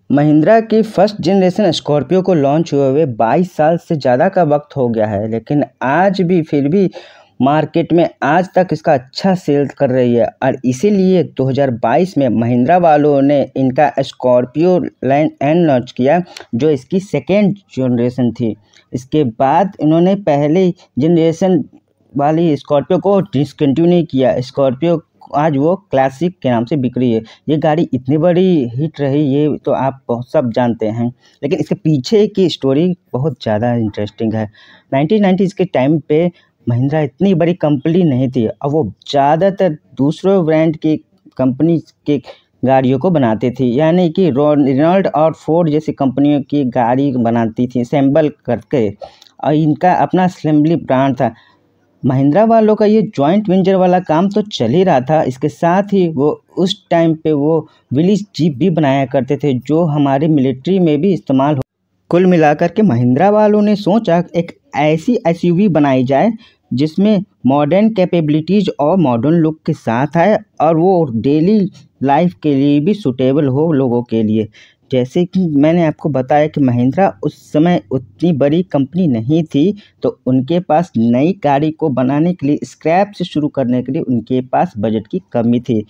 महिंद्रा की first generation Scorpio को launch हुए 22 साल से ज़्यादा का वक्त हो गया है, लेकिन आज भी फिर भी मार्केट में आज तक इसका अच्छा सेल कर रही है। और इसीलिए 2022 में महिंद्रा वालों ने इनका स्कॉर्पियो लाइन एन लॉन्च किया, जो इसकी सेकेंड जनरेशन थी। इसके बाद इन्होंने पहले जनरेशन वाली स्कॉर्पियो को डिसकंटिन्यू किया। स्कॉर्पियो आज वो क्लासिक के नाम से बिक रही है। ये गाड़ी इतनी बड़ी हिट रही, ये तो आप बहुत सब जानते हैं, लेकिन इसके पीछे की स्टोरी बहुत ज़्यादा इंटरेस्टिंग है। 1990s के टाइम पे महिंद्रा इतनी बड़ी कंपनी नहीं थी और वो ज़्यादातर दूसरों ब्रांड की कंपनी के गाड़ियों को बनाती थी, यानी कि रेनॉल्ट और फोर्ड जैसी कंपनियों की गाड़ी बनाती थी असेंबल करके, और इनका अपना असेंबली ब्रांड था। महिंद्रा वालों का ये जॉइंट वेंचर वाला काम तो चल ही रहा था, इसके साथ ही वो उस टाइम पे वो विलिस जीप भी बनाया करते थे, जो हमारे मिलिट्री में भी इस्तेमाल हो। कुल मिलाकर के महिंद्रा वालों ने सोचा एक ऐसी एसयूवी बनाई जाए जिसमें मॉडर्न कैपेबिलिटीज़ और मॉडर्न लुक के साथ आए और वो डेली लाइफ के लिए भी सूटेबल हो लोगों के लिए। जैसे कि मैंने आपको बताया कि महिंद्रा उस समय उतनी बड़ी कंपनी नहीं थी, तो उनके पास नई गाड़ी को बनाने के लिए स्क्रैप से शुरू करने के लिए उनके पास बजट की कमी थी।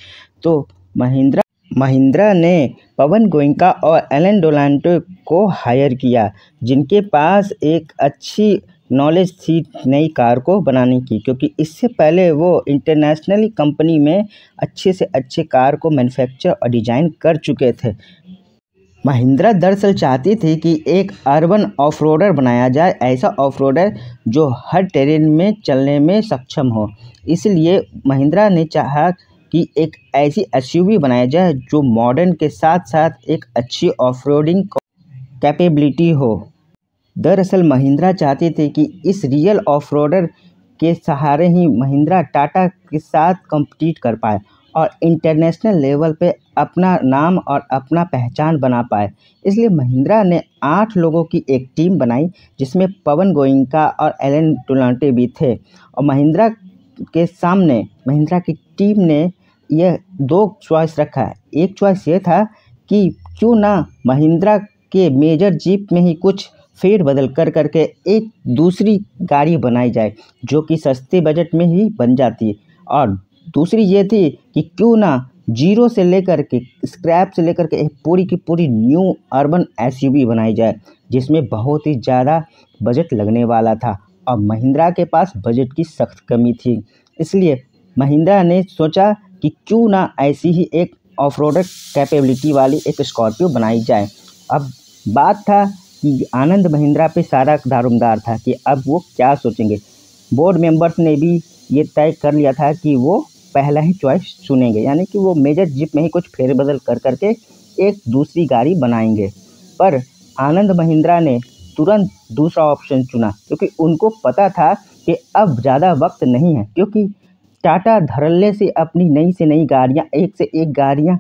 तो महिंद्रा ने पवन गोयनका और एलन डोनाल्ड को हायर किया, जिनके पास एक अच्छी नॉलेज थी नई कार को बनाने की, क्योंकि इससे पहले वो इंटरनेशनली कंपनी में अच्छे से अच्छे कार को मैन्युफैक्चर और डिज़ाइन कर चुके थे। महिंद्रा दरअसल चाहती थी कि एक अर्बन ऑफ-रोडर बनाया जाए, ऐसा ऑफ-रोडर जो हर टेरेन में चलने में सक्षम हो। इसलिए महिंद्रा ने चाहा कि एक ऐसी एसयूवी बनाया जाए जो मॉडर्न के साथ साथ एक अच्छी ऑफ-रोडिंग कैपेबिलिटी हो। दरअसल महिंद्रा चाहती थी कि इस रियल ऑफ-रोडर के सहारे ही महिंद्रा टाटा के साथ कम्पीट कर पाए और इंटरनेशनल लेवल पे अपना नाम और अपना पहचान बना पाए। इसलिए महिंद्रा ने 8 लोगों की एक टीम बनाई, जिसमें पवन गोयनका और एलन डोनाल्ड भी थे। और महिंद्रा के सामने महिंद्रा की टीम ने यह 2 चॉइस रखा। एक चॉइस ये था कि क्यों ना महिंद्रा के मेजर जीप में ही कुछ फेर बदल करके एक दूसरी गाड़ी बनाई जाए, जो कि सस्ते बजट में ही बन जाती। और दूसरी ये थी कि क्यों ना जीरो से लेकर के स्क्रैप से लेकर के एक पूरी की पूरी न्यू अर्बन एसयूवी बनाई जाए, जिसमें बहुत ही ज़्यादा बजट लगने वाला था और महिंद्रा के पास बजट की सख्त कमी थी। इसलिए महिंद्रा ने सोचा कि क्यों ना ऐसी ही एक ऑफ-रोडर कैपेबिलिटी वाली एक स्कॉर्पियो बनाई जाए। अब बात था कि आनंद महिंद्रा पे सारा दारोमदार था कि अब वो क्या सोचेंगे। बोर्ड मेंबर्स ने भी ये तय कर लिया था कि वो पहला ही चॉइस चुनेंगे, यानी कि वो मेजर जीप में ही कुछ फेरबदल कर करके एक दूसरी गाड़ी बनाएंगे। पर आनंद महिंद्रा ने तुरंत दूसरा ऑप्शन चुना, क्योंकि उनको पता था कि अब ज़्यादा वक्त नहीं है, क्योंकि टाटा धड़ल्ले से अपनी नई से नई गाड़ियाँ एक से एक गाड़ियाँ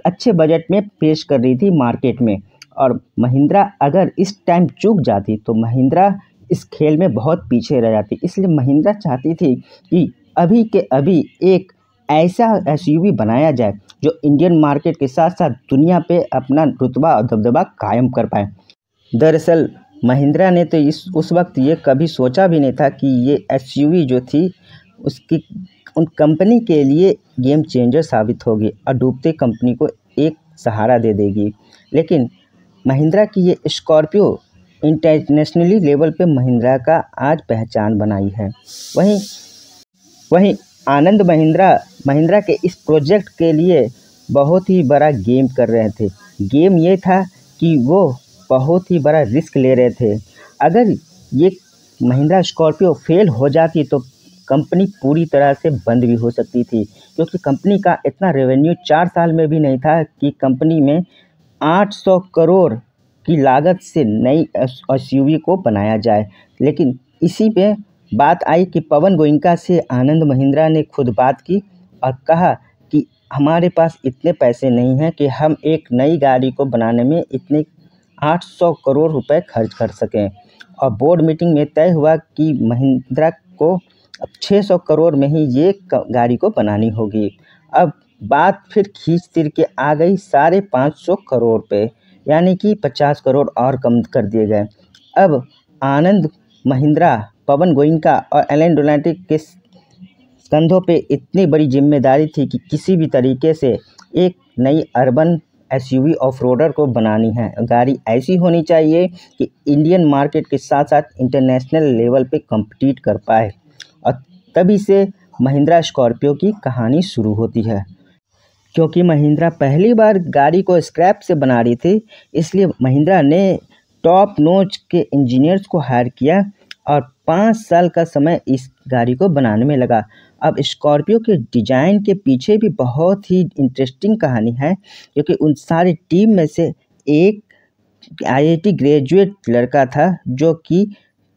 अच्छे बजट में पेश कर रही थी मार्केट में। और महिंद्रा अगर इस टाइम चूक जाती तो महिंद्रा इस खेल में बहुत पीछे रह जाती। इसलिए महिंद्रा चाहती थी कि अभी के अभी एक ऐसा एसयूवी बनाया जाए जो इंडियन मार्केट के साथ साथ दुनिया पे अपना रुतबा और दबदबा कायम कर पाए। दरअसल महिंद्रा ने तो उस वक्त ये कभी सोचा भी नहीं था कि ये एसयूवी जो थी उसकी उन कंपनी के लिए गेम चेंजर साबित होगी और डूबते कंपनी को एक सहारा दे देगी। लेकिन महिंद्रा की ये स्कॉर्पियो इंटरनेशनली लेवल पे महिंद्रा का आज पहचान बनाई है। वहीं आनंद महिंद्रा के इस प्रोजेक्ट के लिए बहुत ही बड़ा गेम कर रहे थे। गेम ये था कि वो बहुत ही बड़ा रिस्क ले रहे थे। अगर ये महिंद्रा स्कॉर्पियो फेल हो जाती तो कंपनी पूरी तरह से बंद भी हो सकती थी, क्योंकि कंपनी का इतना रेवेन्यू 4 साल में भी नहीं था कि कंपनी में 800 करोड़ की लागत से नई एसयूवी को बनाया जाए। लेकिन इसी पे बात आई कि पवन गोयनका से आनंद महिंद्रा ने खुद बात की और कहा कि हमारे पास इतने पैसे नहीं हैं कि हम एक नई गाड़ी को बनाने में इतने 800 करोड़ रुपए खर्च कर सकें। और बोर्ड मीटिंग में तय हुआ कि महिंद्रा को अब 600 करोड़ में ही ये गाड़ी को बनानी होगी। अब बात फिर खींच तिर के आ गई 550 करोड़ पे, यानी कि 50 करोड़ और कम कर दिए गए। अब आनंद महिंद्रा, पवन गोयनका और एलन डोनाल्ड के कंधों पे इतनी बड़ी जिम्मेदारी थी कि किसी भी तरीके से एक नई अर्बन एसयूवी ऑफ रोडर को बनानी है। गाड़ी ऐसी होनी चाहिए कि इंडियन मार्केट के साथ साथ इंटरनेशनल लेवल पे कम्पीट कर पाए, और तभी से महिंद्रा स्कॉर्पियो की कहानी शुरू होती है। क्योंकि महिंद्रा पहली बार गाड़ी को स्क्रैप से बना रही थी, इसलिए महिंद्रा ने टॉप नॉच के इंजीनियर्स को हायर किया और 5 साल का समय इस गाड़ी को बनाने में लगा। अब स्कॉर्पियो के डिज़ाइन के पीछे भी बहुत ही इंटरेस्टिंग कहानी है, क्योंकि उन सारी टीम में से एक आईआईटी ग्रेजुएट लड़का था जो कि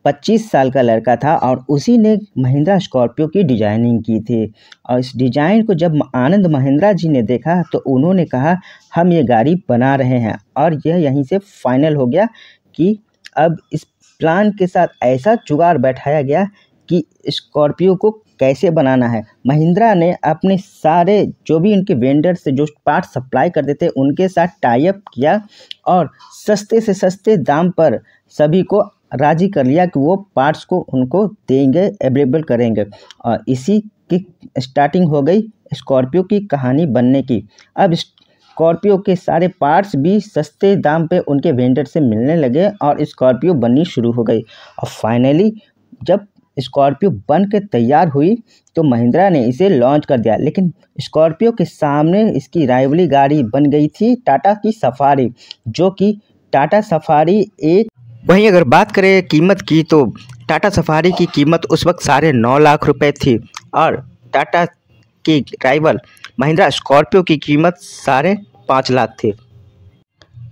25 साल का लड़का था, और उसी ने महिंद्रा स्कॉर्पियो की डिज़ाइनिंग की थी। और इस डिज़ाइन को जब आनंद महिंद्रा जी ने देखा तो उन्होंने कहा हम ये गाड़ी बना रहे हैं, और यह यहीं से फाइनल हो गया कि अब इस प्लान के साथ ऐसा जुगाड़ बैठाया गया कि स्कॉर्पियो को कैसे बनाना है। महिंद्रा ने अपने सारे जो भी उनके वेंडर से जो पार्ट सप्लाई करते थे उनके साथ टाई अप किया और सस्ते से सस्ते दाम पर सभी को राज़ी कर लिया कि वो पार्ट्स को उनको देंगे, अवेलेबल करेंगे, और इसी की स्टार्टिंग हो गई स्कॉर्पियो की कहानी बनने की। अब स्कॉर्पियो के सारे पार्ट्स भी सस्ते दाम पे उनके वेंडर से मिलने लगे और स्कॉर्पियो बननी शुरू हो गई। और फाइनली जब स्कॉर्पियो बन के तैयार हुई तो महिंद्रा ने इसे लॉन्च कर दिया, लेकिन स्कॉर्पियो के सामने इसकी राइवली गाड़ी बन गई थी टाटा की सफारी, जो कि टाटा सफारी एक। वहीं अगर बात करें कीमत की तो टाटा सफारी की कीमत उस वक्त 9.5 लाख रुपए थी, और टाटा की राइवल महिंद्रा स्कॉर्पियो की कीमत 5.5 लाख थी।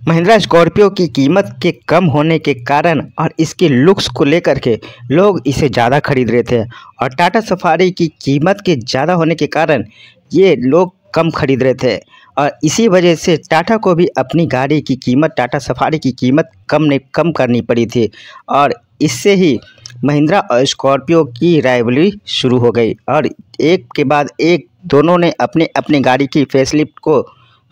महिंद्रा स्कॉर्पियो की कीमत के कम होने के कारण और इसके लुक्स को लेकर के लोग इसे ज़्यादा खरीद रहे थे, और टाटा सफारी की कीमत के ज़्यादा होने के कारण ये लोग कम खरीद रहे थे, और इसी वजह से टाटा को भी अपनी गाड़ी की कीमत, टाटा सफारी की कीमत कम करनी पड़ी थी, और इससे ही महिंद्रा और स्कॉर्पियो की राइवलरी शुरू हो गई, और एक के बाद एक दोनों ने अपने अपने गाड़ी की फेसलिफ्ट को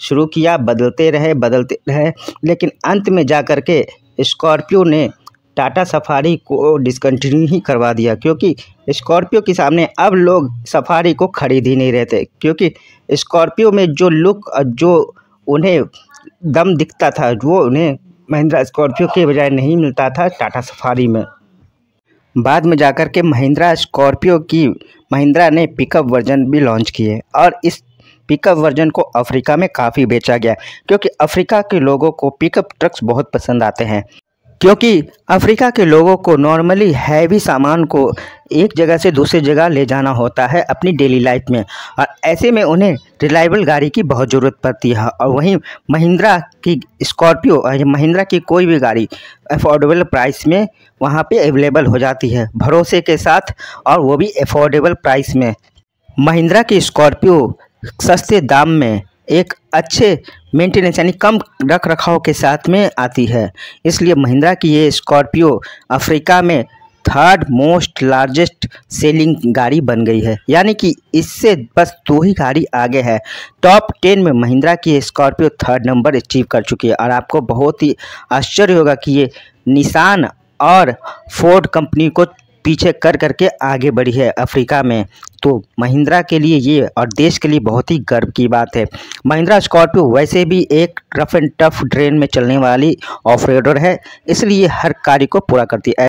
शुरू किया, बदलते रहे, लेकिन अंत में जा कर के स्कॉर्पियो ने टाटा सफारी को डिसकंटिन्यू ही करवा दिया, क्योंकि स्कॉर्पियो के सामने अब लोग सफारी को खरीद ही नहीं रहे थे, क्योंकि स्कॉर्पियो में जो लुक, जो उन्हें दम दिखता था, वो उन्हें महिंद्रा स्कॉर्पियो के बजाय नहीं मिलता था टाटा सफारी में। बाद में जाकर के महिंद्रा स्कॉर्पियो की महिंद्रा ने पिकअप वर्जन भी लॉन्च किए, और इस पिकअप वर्जन को अफ्रीका में काफ़ी बेचा गया, क्योंकि अफ्रीका के लोगों को पिकअप ट्रक्स बहुत पसंद आते हैं, क्योंकि अफ्रीका के लोगों को नॉर्मली हैवी सामान को एक जगह से दूसरी जगह ले जाना होता है अपनी डेली लाइफ में, और ऐसे में उन्हें रिलायबल गाड़ी की बहुत ज़रूरत पड़ती है। और वहीं महिंद्रा की स्कॉर्पियो और महिंद्रा की कोई भी गाड़ी अफोर्डेबल प्राइस में वहाँ पे अवेलेबल हो जाती है, भरोसे के साथ, और वो भी अफोर्डेबल प्राइस में। महिंद्रा की स्कॉर्पियो सस्ते दाम में एक अच्छे मेंटेनेंस यानी कम रख रखाव के साथ में आती है, इसलिए महिंद्रा की ये स्कॉर्पियो अफ्रीका में 3rd मोस्ट लार्जेस्ट सेलिंग गाड़ी बन गई है, यानी कि इससे बस 2 ही गाड़ी आगे है। टॉप 10 में महिंद्रा की स्कॉर्पियो 3rd नंबर अचीव कर चुकी है, और आपको बहुत ही आश्चर्य होगा कि ये निसान और फोर्ड कंपनी को पीछे कर करके आगे बढ़ी है अफ्रीका में। तो महिंद्रा के लिए ये और देश के लिए बहुत ही गर्व की बात है। महिंद्रा स्कॉर्पियो वैसे भी एक रफ एंड टफ ड्रेन में चलने वाली ऑफ रोडर है, इसलिए हर कार्य को पूरा करती है।